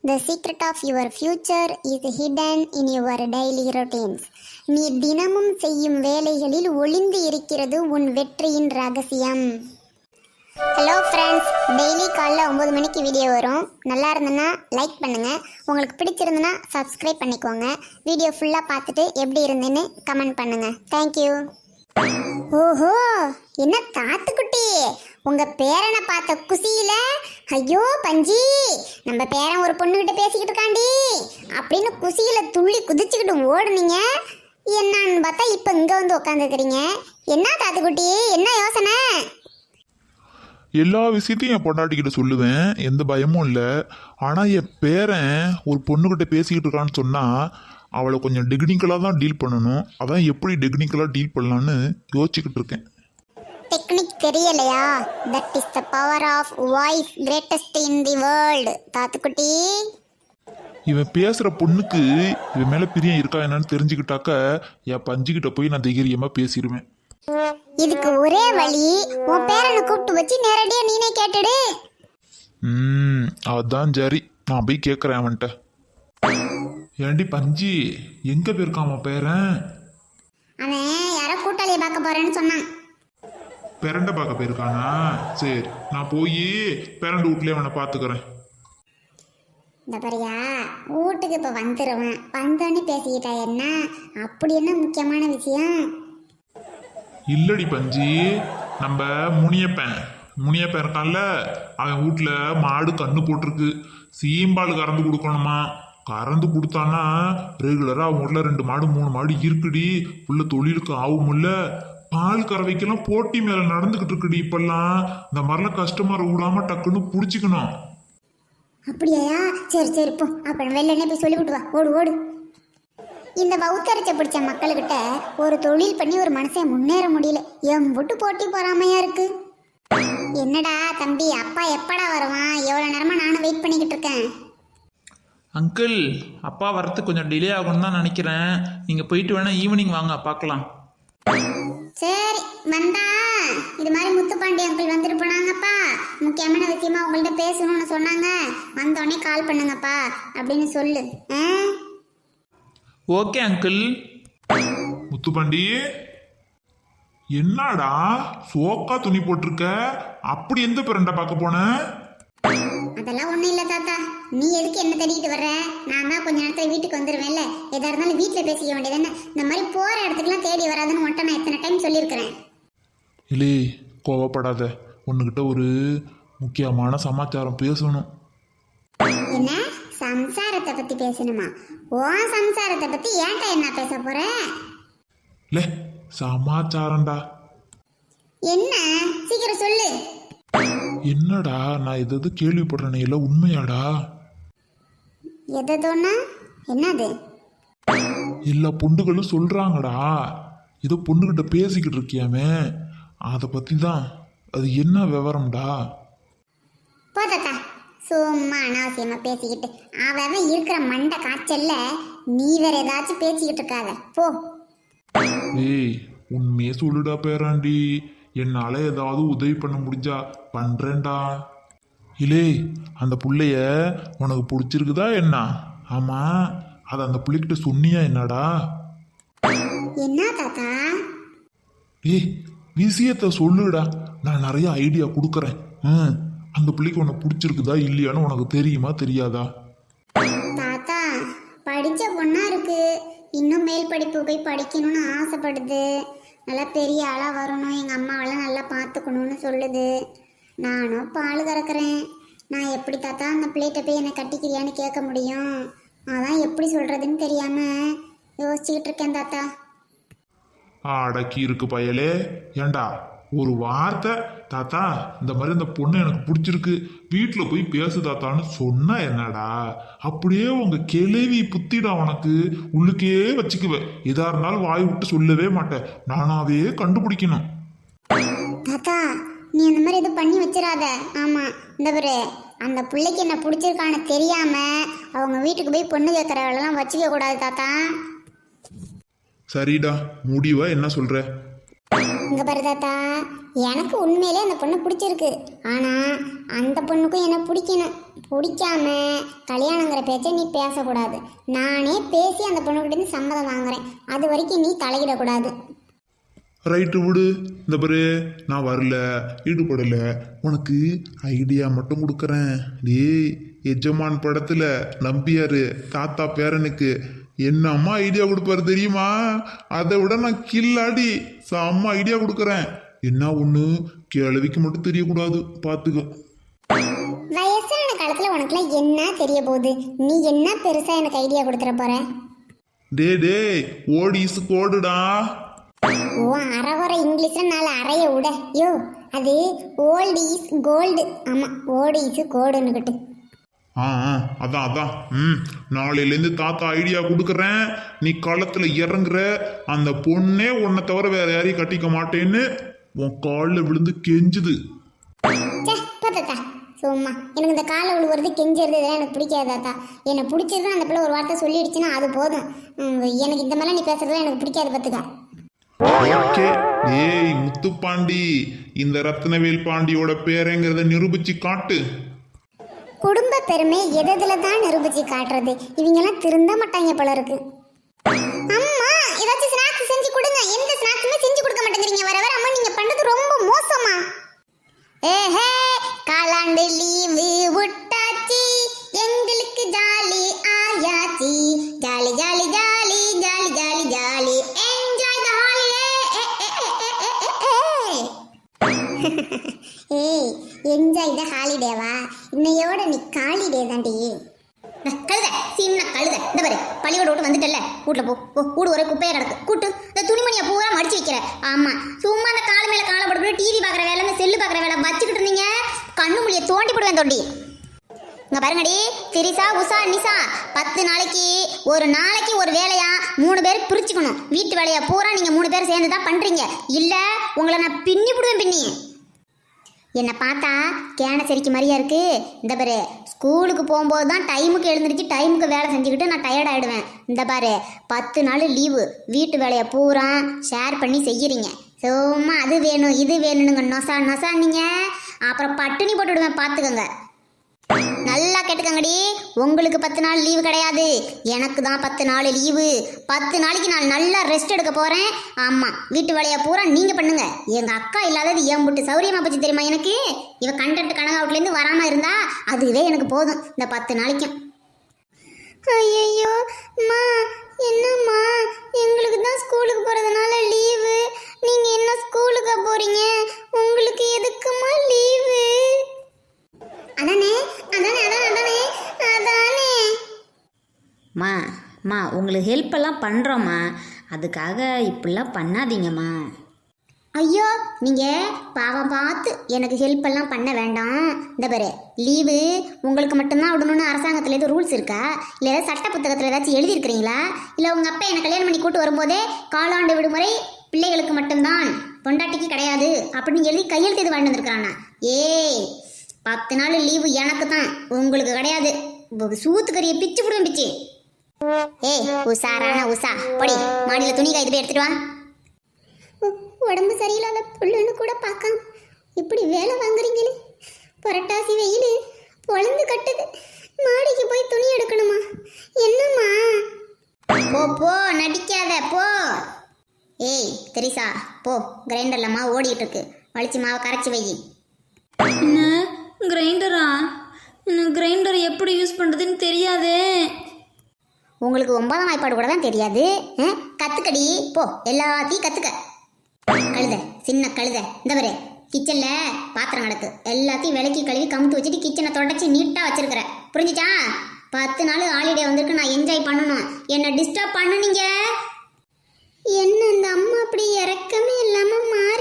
The secret of your future is hidden in your daily routines. நீ தினமும் செய்யும் வேலைகளில் ஒளிந்து இருக்கிறது உன் வெற்றியின் ரகசியம். ஹலோ ஃப்ரெண்ட்ஸ், டெய்லி காலைல 9 மணிக்கு வீடியோ வரும். நல்லா இருந்ததுன்னா லைக் பண்ணுங்கள், உங்களுக்கு பிடிச்சிருந்துன்னா சப்ஸ்கிரைப் பண்ணிக்கோங்க. வீடியோ ஃபுல்லாக பார்த்துட்டு எப்படி இருந்துன்னு கமெண்ட் பண்ணுங்கள். தேங்க்யூ. ஓஹோ, என்ன தாத்துக்குட்டி, உங்கள் பேரனை பார்த்த குசியில ஐயோ பஞ்சி, நம்ம பேரன் ஒரு பொண்ணுகிட்ட பேசிக்கிட்டு இருக்காண்டி அப்படின்னு குசியில துள்ளி குதிச்சுக்கிட்டு ஓடுனீங்க. என்னன்னு பார்த்தா இப்போ இங்கே வந்து உட்காந்துக்கிறீங்க. என்ன தாத்துக்குட்டி, என்ன யோசனை? எல்லா விஷயத்தையும் என் பொண்டாட்டிக்கிட்ட சொல்லுவேன், எந்த பயமும் இல்லை. ஆனால் என் பேரன் ஒரு பொண்ணுக்கிட்ட பேசிக்கிட்டு இருக்கான்னு சொன்னால் அவளை கொஞ்சம் டெக்னிக்கலாக தான் டீல் பண்ணணும். அதான் எப்படி டெக்னிக்கலாக டீல் பண்ணலான்னு யோசிச்சுக்கிட்டு இருக்கேன். டெக்னிக் தெரியலையா? That is the power of voice, greatest in the world. தாத்துக்குட்டி, இவன் பேசுகிற பொண்ணுக்கு இவன் மேலே பிரியம் இருக்கா என்னன்னு தெரிஞ்சுக்கிட்டாக்க என் பஞ்சுக்கிட்ட போய் நான் தைரியமாக பேசிடுவேன். இதுக்கு ஒரே வழி, உன் பேரனை கூப்பிட்டு வச்சு நேரடியா நீனே கேட்டுடு. அதான் சரி, நான் போய் கேட்குறேன் அவன்கிட்ட. ஏண்டி பஞ்சி, எங்கே போயிருக்கான் அவன் பேரன்? அவன் யாரோ கூட்டாளியை பார்க்க போறேன்னு சொன்னான். பேரண்ட பார்க்க போயிருக்கானா? சரி, நான் போய் பேரண்ட் வீட்லேயே அவனை பார்த்துக்கிறேன். இந்த பாரியா, வீட்டுக்கு இப்போ வந்துடுவேன், வந்தோடனே பேசிக்கிட்டா என்ன? அப்படி என்ன முக்கியமான விஷயம்? இல்லடி பஞ்சி, நம்ம முனியப்பன் இருக்கான்ல, அவன் வீட்டில் மாடு கண்ணு போட்டிருக்கு. சீம்பால் கறந்து கொடுக்கணுமா. கறந்து கொடுத்தானா ரெகுலராக அவன் வீட்டில் 2 மாடு 3 மாடு இருக்குடி. உள்ள தொழிலுக்கு ஆகும்ல. பால் கறவைக்கெல்லாம் போட்டி மேலே நடந்துக்கிட்டு இருக்குடி இப்பெல்லாம். இந்த மாதிரிலாம் கஸ்டமரை விடாம டக்குன்னு பிடிச்சிக்கணும். அப்படியா? சரி சரி, போ. அப்புறம் வெளில போய் சொல்லிவிட்டு வா. ஓடு ஓடு. இந்த வவுத்தரிச்ச பிடிச்ச மக்கள்கிட்ட ஒரு தொழில் பண்ணி ஒரு மனுஷன் முன்னேற முடியல. எம்புட்டு போட்டி பொறாமையா இருக்கு. என்னடா தம்பி, அப்பா எப்படா வருவான்? எவ்வளோ நேரமா நானும் வெயிட் பண்ணிக்கிட்டு இருக்கேன். அங்கிள், அப்பா வரத்துக்கு கொஞ்சம் டிலே ஆகும்னு தான் நினைக்கிறேன். நீங்கள் போயிட்டு வேணா ஈவினிங் வாங்க, பார்க்கலாம். சரி, வந்தா இது மாதிரி முத்துப்பாண்டி அங்கிள் வந்துட்டு போனாங்கப்பா, முக்கியமான விஷயமா உங்கள்கிட்ட பேசணும்னு சொன்னாங்க, வந்தோடனே கால் பண்ணுங்கப்பா அப்படின்னு சொல்லு. Okay uncle. முத்துப்பாண்டி, என்னடா சோக்கா துணி போட்டிருக்க? அப்படி எந்த பேரண்ட பார்க்க போன? அதெல்லாம் ஒன்றும் இல்லை தாத்தா. நீ எதுக்கு என்ன தேடிக்கிட்டு வர்ற? நான் தான் கொஞ்ச நேரத்தில் வீட்டுக்கு வந்துடுவேன்ல. எதா இருந்தாலும் வீட்டில் பேசிக்க வேண்டியது. இந்த மாதிரி போகிற இடத்துக்குலாம் தேடி வராதுன்னு மட்டும் நான் எத்தனை டைம் சொல்லியிருக்கிறேன். இல்லை, கோவப்படாத. உன்னுக்கிட்ட ஒரு முக்கியமான சமாச்சாரம் பேசணும். என்ன சம்சாரத்தை பற்றி பேசணுமா? உன் சம்சாரத்தை பற்றி ஏன்டா என்ன பேச போற? இல்லை, சமாச்சாரம்டா. என்ன, சீக்கிரம் சொல்லு. என்னடா, நான் எதாவது கேள்விப்படுறேனே, இல்லை உண்மையாடா? எதோன்னா என்னது? எல்லா பொண்ணுகளும் சொல்றாங்கடா, ஏதோ பொண்ணுகிட்ட பேசிக்கிட்டு இருக்கியாமே, அதை பத்தி தான். அது என்ன விவரம்டா? போதா, சும்மா அனாவசியமா பேசிக்கிட்டு அவன் இருக்கிற மண்டை காய்ச்சல்ல நீ வேற ஏதாச்சும் பேசிக்கிட்டு இருக்காத, போ. ஏய், உண்மையே சொல்லுடா பேராண்டி. என்னால ஏதாவது உதவி பண்ண முடிஞ்சா பண்றேன்டா. இல்லே, அந்த புள்ளைய உனக்கு பிடிச்சிருக்குதா என்ன? ஆமா, அது அந்த பிள்ளைகிட்ட சொன்னியா என்னடா? என்ன தாத்தா? ஏய், விஷயத்த சொல்லுடா, நான் நிறைய ஐடியா கொடுக்குறேன். அந்த பிள்ளைக்கு உனக்கு பிடிச்சிருக்குதா இல்லையான்னு உனக்கு தெரியுமா தெரியாதா? தாத்தா, படிச்ச பொண்ணா இருக்கு, இன்னும் மேல் படிப்பு போய் படிக்கணும்னு ஆசைப்படுது. நல்லா பெரிய ஆளா வரணும், எங்க அம்மாவெல்லாம் நல்லா பார்த்துக்கணும்னு சொல்லுது. நானும் பால் கறக்கிறேன். நான் எப்படி தாத்தா அந்த பிள்ளைகிட்ட போய் என்னை கட்டிக்கிறியான்னு கேட்க முடியும்? அதான் எப்படி சொல்றதுன்னு தெரியாம யோசிச்சுக்கிட்டு இருக்கேன் தாத்தா. அடக்கி இருக்கு பயலே. ஏண்டா ஒரு வார்த்தை, தாத்தா இந்த மாதிரி இந்த பொண்ணு எனக்கு பிடிச்சிருக்கு, வீட்டில் போய் பேசு தாத்தான்னு சொன்னா என்னடா? அப்படியே உங்க கிளவி புத்திடா உனக்கு, உள்ளுக்கே வச்சுக்குவேன். எதா இருந்தாலும் வாய் விட்டு சொல்லவே மாட்டேன், நானாவே கண்டுபிடிக்கணும். தாத்தா, நீ அந்த மாதிரி எதுவும் பண்ணி வச்சிடாத. ஆமா, இந்த பாரு, அந்த பிள்ளைக்கு என்ன பிடிச்சிருக்கான்னு தெரியாம அவங்க வீட்டுக்கு போய் பொண்ணு கேட்குற வேலைலாம் வச்சுக்க கூடாது தாத்தா. சரிடா, முடிவா என்ன சொல்ற? இங்க பாரு தாத்தா, எனக்கு உண்மையிலே அந்த பொண்ணு பிடிச்சிருக்கு. ஆனா அந்த பொண்ணுக்கும் என்ன பிடிக்கணும். பிடிக்காம கல்யாணங்கிற பேச்சை நீ பேசக்கூடாது. நானே பேசி அந்த பொண்ணுகிட்ட இருந்து சம்மதம் வாங்குறேன். அது வரைக்கும் நீ தலையிடக்கூடாது. ரைட்டு விடு. இந்த பாரு, நான் வரல, ஈடுபடல, உனக்கு ஐடியா மட்டும் கொடுக்குறேன். டேய், எஜமான் படத்துல நம்பியாரு தாத்தா பேரனுக்கு என்னம்மா ஐடியா கொடுப்பாரு தெரியுமா? அதை விட நான் கில்லாடி செம்ம ஐடியா கொடுக்குறேன். என்ன ஒண்ணு, கிழவிக்கு மட்டும் தெரியக்கூடாது, பாத்துக்க. வயசான காலத்துல உனக்குலாம் என்ன தெரிய போகுது? நீ என்ன பெருசா எனக்கு ஐடியா கொடுத்துட போற? டே ஓடிஸ் கோடுடா. ஓ, அறகுறை இங்கிலீஷ்ல நாலு அறைய விட. யோ, அது ஓல்டு இஸ் கோல்டு. ஆமா, ஓல்டு இஸ் கோடுன்னுக்கிட்டு. அதான் நாளையிலேருந்து தாத்தா ஐடியா கொடுக்குறேன். நீ களத்துல இறங்குற, அந்த பொண்ணே உன்னை தவிர வேற யாரையும் கட்டிக்க மாட்டேன்னு உன் காலில் விழுந்து கெஞ்சுது. தாத்தா சும்மா எனக்கு இந்த காலை விழுவுறது கெஞ்சுறது இதெல்லாம் எனக்கு பிடிக்காது தாத்தா. என்னை பிடிச்சது அந்த பிள்ளை ஒரு வார்த்தை சொல்லிடுச்சுன்னா அது போதும். எனக்கு இந்த மாதிரிலாம் நீ பேசுறதுலாம் எனக்கு பிடிக்காது, பார்த்துக்க. ஓகே. ஏய் முத்துப்பாண்டி, இந்த ரத்னவேல் பாண்டியோட பேரைங்கிறத நிரூபிச்சு காட்டு. குடும்ப பெருமை எதுல தான் நிரூபிச்சு காட்டுறது? இவங்கெல்லாம் திருந்த மாட்டாங்க போல இருக்கு. அம்மா, ஏதாச்சும் ஸ்நாக்ஸ் செஞ்சு கொடுங்க. எந்த ஸ்நாக்ஸுமே செஞ்சு கொடுக்க மாட்டேங்கிறீங்க. வர வர அம்மா நீங்க பண்றது ரொம்ப மோசமா. ஏஹே, காலாண்டு லீவு விட்டாச்சு, எங்களுக்கு ஜாலி ஆயாச்சு. Jolly jolly jolly jolly jolly jolly, enjoy the holiday. ஏய், என்ஜாய் தி ஹாலிடேவா? இன்னையோட நீ காலிடே தாண்டி. கழுத, சின்ன கழுத. இந்த பாரு, பள்ளியோட விட்டு வந்துட்டல, வீட்டுல போ. வீடு ஒரே குப்பையா கிடக்கு. கூட்டு இந்த துணிமணியை பூரா மடிச்சு வைக்கிற. ஆமா, சும்மா அந்த கால மேல காலை போட்டு டிவி பாக்குற வேலை, இந்த செல்லு பாக்குற வேலை வச்சுக்கிட்டு இருந்தீங்க, கண்ணு மொழியை தோண்டி போடுவேன் தோண்டி. இங்க பாருங்கடி, திரிசா, உஷா, நிசா, 10 நாளைக்கு ஒரு நாளைக்கு ஒரு வேலையா 3 பேர் பிரிச்சுக்கணும். வீட்டு வேலையா பூரா நீங்க 3 பேர் சேர்ந்து தான் பண்றீங்க. இல்ல உங்களை நான் பின்னி போடுவேன். பின்னி என்னை பார்த்தா கேன சரிக்கு மாதிரியா இருக்கு. இந்த பாரு, ஸ்கூலுக்கு போகும்போது தான் டைமுக்கு எழுந்திரிச்சு டைமுக்கு வேலை செஞ்சுக்கிட்டு நான் டயர்ட் ஆகிடுவேன். இந்த பாரு, 10 நாள் லீவு, வீட்டு வேலையை பூரா ஷேர் பண்ணி செய்யறீங்க. சும்மா அது வேணும் இது வேணுங்க நொசா நீங்கள் அப்புறம் பட்டினி போட்டுவிடுவேன், பார்த்துக்கோங்க. நல்லா கேட்டுக்கங்கடி, உங்களுக்கு 10 நாள் லீவு கிடையாது, எனக்கு தான் 10 நாள் லீவு. 10 நாளைக்கு நான் நல்லா ரெஸ்ட் எடுக்க போறேன். ஆமா, வீட்டு வேலையை பூரா நீங்க பண்ணுங்க. எங்க அக்கா இல்லாதது ஏன் போட்டு சௌரியமா போச்சு தெரியுமா எனக்கு? இவ கண்டக்ட் கனகாவுட்ல இருந்து வராம இருந்தா அதுவே எனக்கு போதும் இந்த 10 நாளைக்கும். ஐயோ அம்மா, என்னம்மா, எங்களுக்கு தான் ஸ்கூலுக்கு போறதுனால லீவு, நீங்க என்ன ஸ்கூலுக்கு போறீங்க? உங்களுக்கு எதுக்குமா லீவு? அதானே அதானே அதானே அதானே. மா உங்களுக்கு ஹெல்ப் எல்லாம் பண்ணுறோம்மா, அதுக்காக இப்படிலாம் பண்ணாதீங்கம்மா. ஐயோ, நீங்கள் பாவம் பார்த்து எனக்கு ஹெல்ப் எல்லாம் பண்ண வேண்டாம். இந்த பாரு, லீவு உங்களுக்கு மட்டும்தான் விடணும்னு அரசாங்கத்தில் எதுவும் ரூல்ஸ் இருக்கா? இல்லை ஏதாவது சட்ட புத்தகத்தில் ஏதாச்சும் எழுதியிருக்கிறீங்களா? இல்லை உங்கள் அப்பா என்னை கல்யாணம் பண்ணி கூட்டு வரும்போதே காலாண்டு விடுமுறை பிள்ளைகளுக்கு மட்டும்தான், பொண்டாட்டிக்கு கிடையாது அப்படின்னு எழுதி கையெழுத்து இது வாங்கி வந்திருக்கிறானா? ஏய், 10 நாள் லீவு எனக்கு தான், உங்களுக்கு கிடையாது. சூத்துக்கறியை பிச்சு விடுவேன் பிச்சு. ஏய் உஷாரான உஷா, பொடி மாடியில் துணி காய்த்து போய் எடுத்துட்டு வா. உடம்பு சரியில்லாத புள்ளுன்னு கூட பார்க்காம இப்படி வேலை வாங்குறீங்களே. புரட்டாசி வெயில் பொழுந்து கட்டுது, மாடிக்கு போய் துணி எடுக்கணுமா? என்னம்மா? போ நடிக்காத போ. ஏய் தெரிசா, போ, கிரைண்டர்ல மாவு ஓடிட்டு இருக்கு, வலிச்சு மாவை கரைச்சி வை. என்ன கிரைண்டரா? இன்னும் கிரைண்டர் எப்படி யூஸ் பண்ணுறதுன்னு தெரியாதே. உங்களுக்கு 9ஆம் வாய்ப்பாடு கூட தான் தெரியாது. கத்துக்கடி, போ, எல்லாத்தையும் கத்துக்க. கழுத, சின்ன கழுத. இந்த பாரு, கிச்சன்ல பாத்திரம் கிடக்கு, எல்லாத்தையும் விளக்கி கழுவி கமுத்து வச்சுட்டு கிச்சனை தொடச்சி நீட்டா வச்சிருக்கிற, புரிஞ்சுச்சா? 10 நாள் ஹாலிடே வந்திருக்கு, நான் என்ஜாய் பண்ணணும், என்ன டிஸ்டர்ப் பண்ணுனீங்க. என்ன இந்த அம்மா அப்படி இறக்கமே இல்லாம மாறி